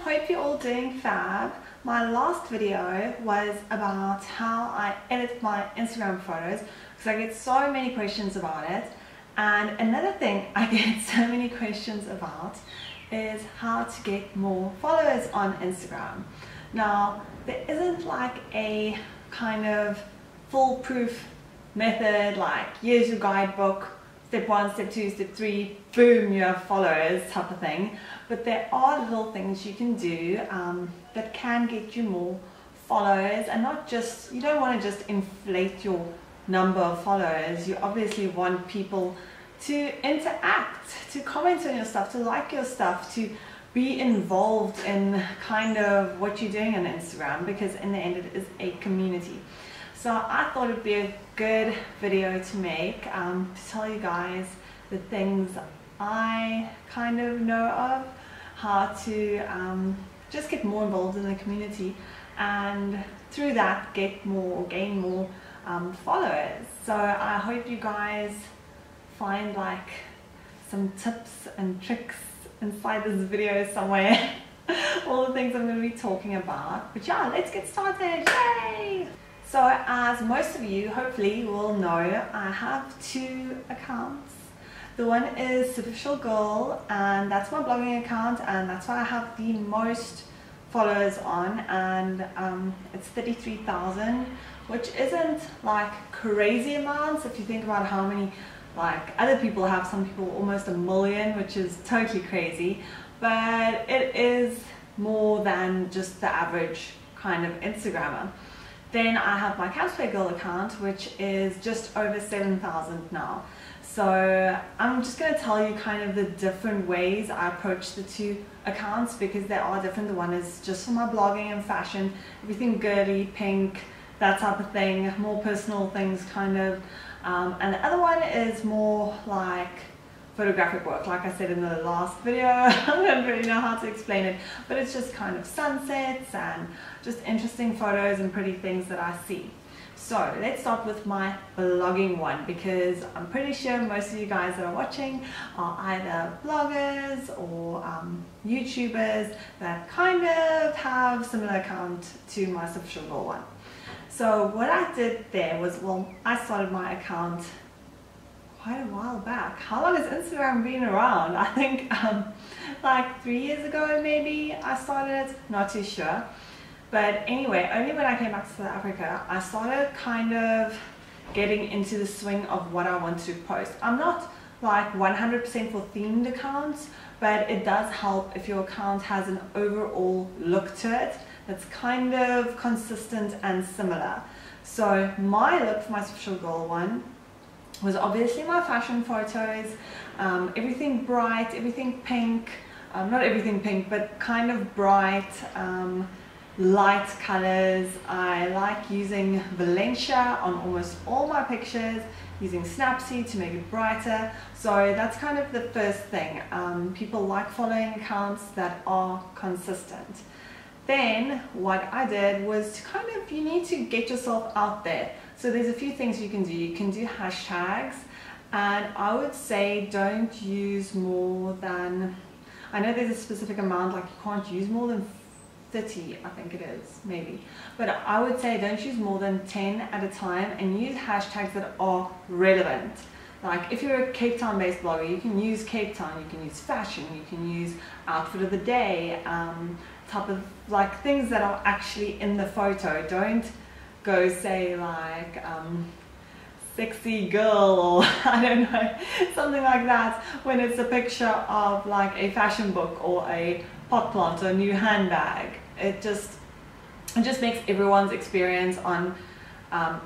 hope you're all doing fab. My last video was about how I edit my Instagram photos because I get so many questions about it. And another thing I get so many questions about is how to get more followers on Instagram. Now, there isn't like a kind of foolproof method like here's your guidebook, step 1, step 2, step 3, boom, you have followers type of thing. But there are little things you can do that can get you more followers, and not just, you don't want to just inflate your number of followers. You obviously want people to interact, to comment on your stuff, to like your stuff, to be involved in kind of what you're doing on Instagram, because in the end it is a community. So I thought it'd be a good video to make to tell you guys the things I kind of know of, how to just get more involved in the community and through that gain more followers. So I hope you guys find like some tips and tricks inside this video somewhere. All the things I'm going to be talking about. But yeah, let's get started. Yay! So as most of you hopefully will know, I have 2 accounts. The one is Superficial Girl, and that's my blogging account, and that's why I have the most followers on, and it's 33,000, which isn't like crazy amounts if you think about how many like other people have. Some people almost 1 million, which is totally crazy, but it is more than just the average kind of Instagrammer. Then I have my Campsite Girl account, which is just over 7,000 now. So I'm just going to tell you kind of the different ways I approach the 2 accounts, because they are different. The one is just for my blogging and fashion, everything girly, pink, that type of thing, more personal things kind of. And the other one is more like photographic work. Like I said in the last video, I don't really know how to explain it, but it's just kind of sunsets and just interesting photos and pretty things that I see. So let's start with my blogging one, because I'm pretty sure most of you guys that are watching are either bloggers or YouTubers that kind of have similar account to my Superficial Girl one. So what I did there was, well, I started my account quite a while back. How long has Instagram been around? I think like 3 years ago maybe I started, not too sure. But anyway, only when I came back to South Africa, I started kind of getting into the swing of what I want to post. I'm not like 100% for themed accounts, but it does help if your account has an overall look to it that's kind of consistent and similar. So my look for my Superficial Girl one was obviously my fashion photos, everything bright, everything pink, not everything pink, but kind of bright, light colors. I like using Valencia on almost all my pictures, using Snapseed to make it brighter. So that's kind of the first thing. People like following accounts that are consistent. Then what I did was to kind of, you need to get yourself out there. So there's a few things you can do. You can do hashtags, and I would say don't use more than, I know there's a specific amount, like you can't use more than 30, I think it is, maybe. But I would say don't use more than 10 at a time, and use hashtags that are relevant. Like if you're a Cape Town based blogger, you can use Cape Town, you can use fashion, you can use outfit of the day, type of like things that are actually in the photo. Don't go say like sexy girl, or I don't know, something like that, when it's a picture of like a fashion book or a pot plant or a new handbag. It just makes everyone's experience on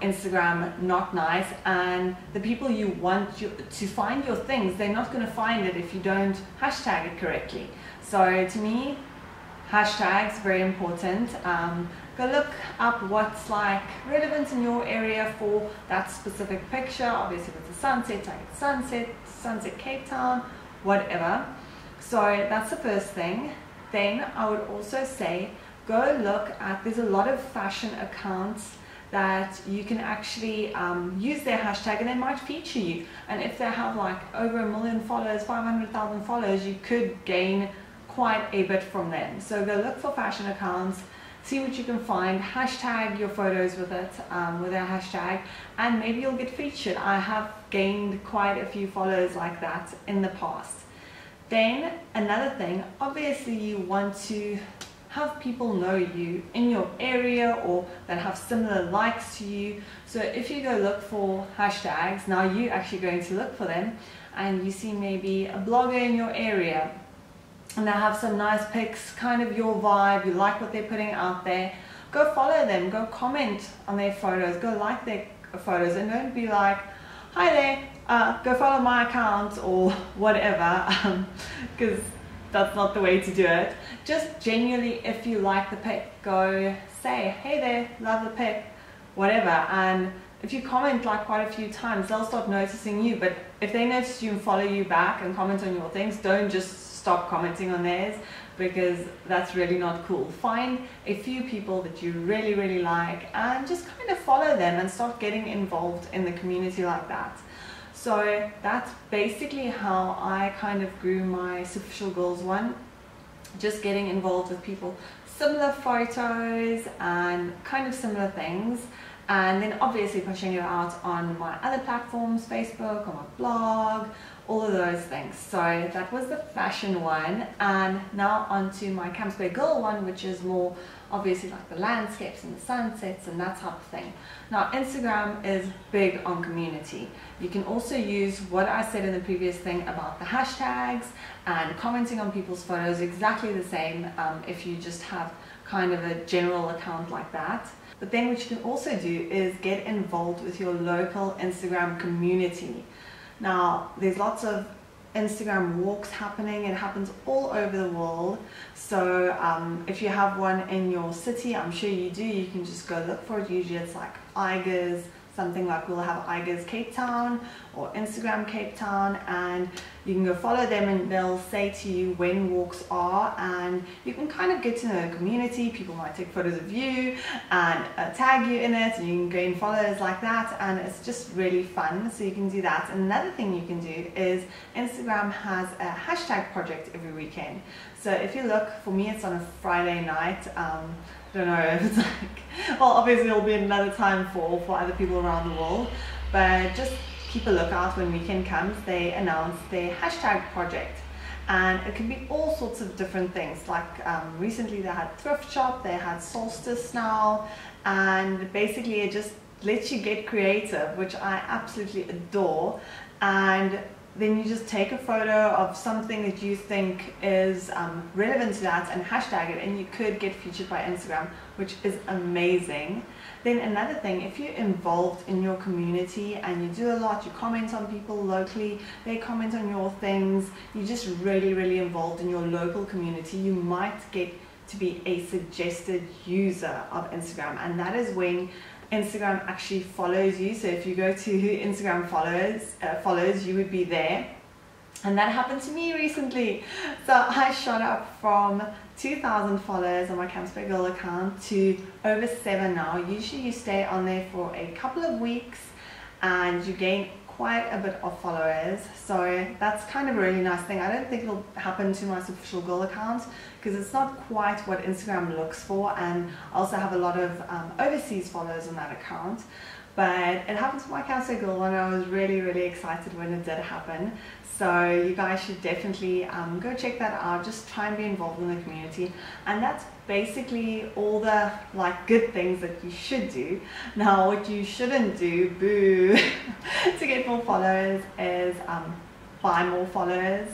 Instagram not nice, and the people you want to find your things, they're not going to find it if you don't hashtag it correctly. So to me, hashtags very important. Go look up what's like relevant in your area for that specific picture. Obviously if it's a sunset, take sunset Cape Town, whatever. So that's the first thing. Then I would also say go look at, there's a lot of fashion accounts that you can actually use their hashtag and they might feature you. And if they have like over 1 million followers, 500,000 followers, you could gain quite a bit from them. So go look for fashion accounts, see what you can find, hashtag your photos with it, with our hashtag, and maybe you'll get featured. I have gained quite a few followers like that in the past. Then another thing, obviously you want to have people know you in your area or that have similar likes to you. So if you go look for hashtags, now you're actually going to look for them, and you see maybe a blogger in your area and they have some nice pics, kind of your vibe, you like what they're putting out there, go follow them, go comment on their photos, go like their photos, and don't be like, hi there, go follow my account or whatever, because that's not the way to do it. Just genuinely, if you like the pic, go say, hey there, love the pic, whatever. And if you comment like quite a few times, they'll start noticing you. But if they notice you and follow you back and comment on your things, don't just stop commenting on theirs, because that's really not cool. Find a few people that you really, really like and just kind of follow them and start getting involved in the community like that. So that's basically how I kind of grew my Superficial Girls one, just getting involved with people, similar photos and kind of similar things, and then obviously pushing it out on my other platforms, Facebook, on my blog, all of those things. So that was the fashion one, and now on to my Camps Bay Girl one, which is more obviously like the landscapes and the sunsets and that type of thing. Now Instagram is big on community. You can also use what I said in the previous thing about the hashtags and commenting on people's photos, exactly the same if you just have kind of a general account like that. But then what you can also do is get involved with your local Instagram community. Now there's lots of Instagram walks happening. It happens all over the world. So if you have one in your city, I'm sure you do, you can just go look for it. Usually it's like IGA's, something like we'll have IGA's Cape Town or Instagram Cape Town, and you can go follow them and they'll say to you when walks are, and you can kind of get to know the community. People might take photos of you and tag you in it, and you can gain followers like that, and it's just really fun. So you can do that. And another thing you can do is Instagram has a hashtag project every weekend. So if you look, for me it's on a Friday night. I don't know if it's like, well obviously it'll be another time for other people around the world, but just keep a lookout when weekend comes. They announce their hashtag project, and it can be all sorts of different things. Like recently they had thrift shop, they had solstice now, and basically it just lets you get creative, which I absolutely adore. And then you just take a photo of something that you think is relevant to that and hashtag it, and you could get featured by Instagram, which is amazing. Then another thing, if you're involved in your community and you do a lot, you comment on people locally, they comment on your things, you're just really, really involved in your local community, you might get to be a suggested user of Instagram, and that is when Instagram actually follows you. So if you go to who Instagram follows, you would be there. And that happened to me recently. So I shot up from 2,000 followers on my Camps Bay Girl account to over 7 now. Usually you stay on there for a couple of weeks and you gain quite a bit of followers, so that's kind of a really nice thing. I don't think it'll happen to my Superficial Girl account because it's not quite what Instagram looks for, and I also have a lot of overseas followers on that account. But it happened to my Camps Bay Girl one, and I was really, really excited when it did happen. So you guys should definitely go check that out. Just try and be involved in the community, and that's basically all the good things that you should do. Now what you shouldn't do, boo, to get more followers is buy more followers.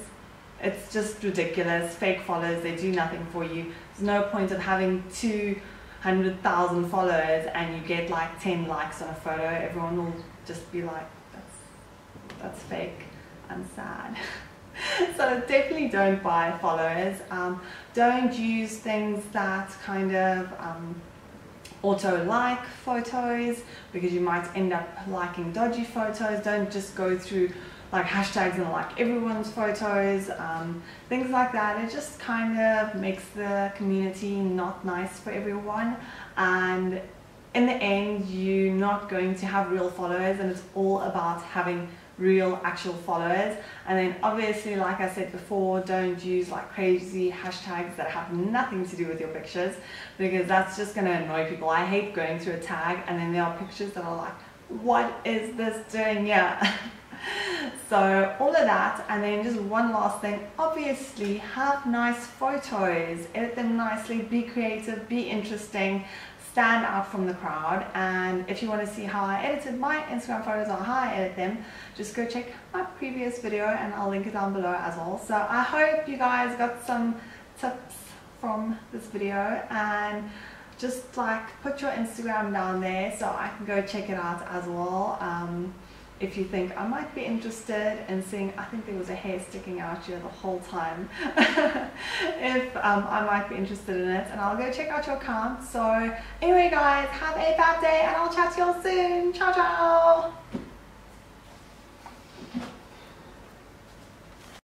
It's just ridiculous. Fake followers, they do nothing for you. There's no point of having 200,000 followers and you get like 10 likes on a photo. Everyone will just be like, that's fake. I'm sad. So definitely don't buy followers. Don't use things that kind of auto-like photos, because you might end up liking dodgy photos. Don't just go through like hashtags and like everyone's photos, things like that. It just kind of makes the community not nice for everyone, and in the end you're not going to have real followers, and it's all about having real actual followers. And then obviously, like I said before, don't use like crazy hashtags that have nothing to do with your pictures, because that's just going to annoy people. I hate going through a tag and then there are pictures that are like, what is this doing here? So all of that, and then just one last thing, obviously have nice photos, edit them nicely, be creative, be interesting, stand out from the crowd. And if you want to see how I edited my Instagram photos or how I edit them, just go check my previous video and I'll link it down below as well. So I hope you guys got some tips from this video, and just like put your Instagram down there so I can go check it out as well. If you think I might be interested in seeing, I think there was a hair sticking out here the whole time. If I might be interested in it, and I'll go check out your account. So anyway guys, have a fab day and I'll chat to you all soon. Ciao ciao.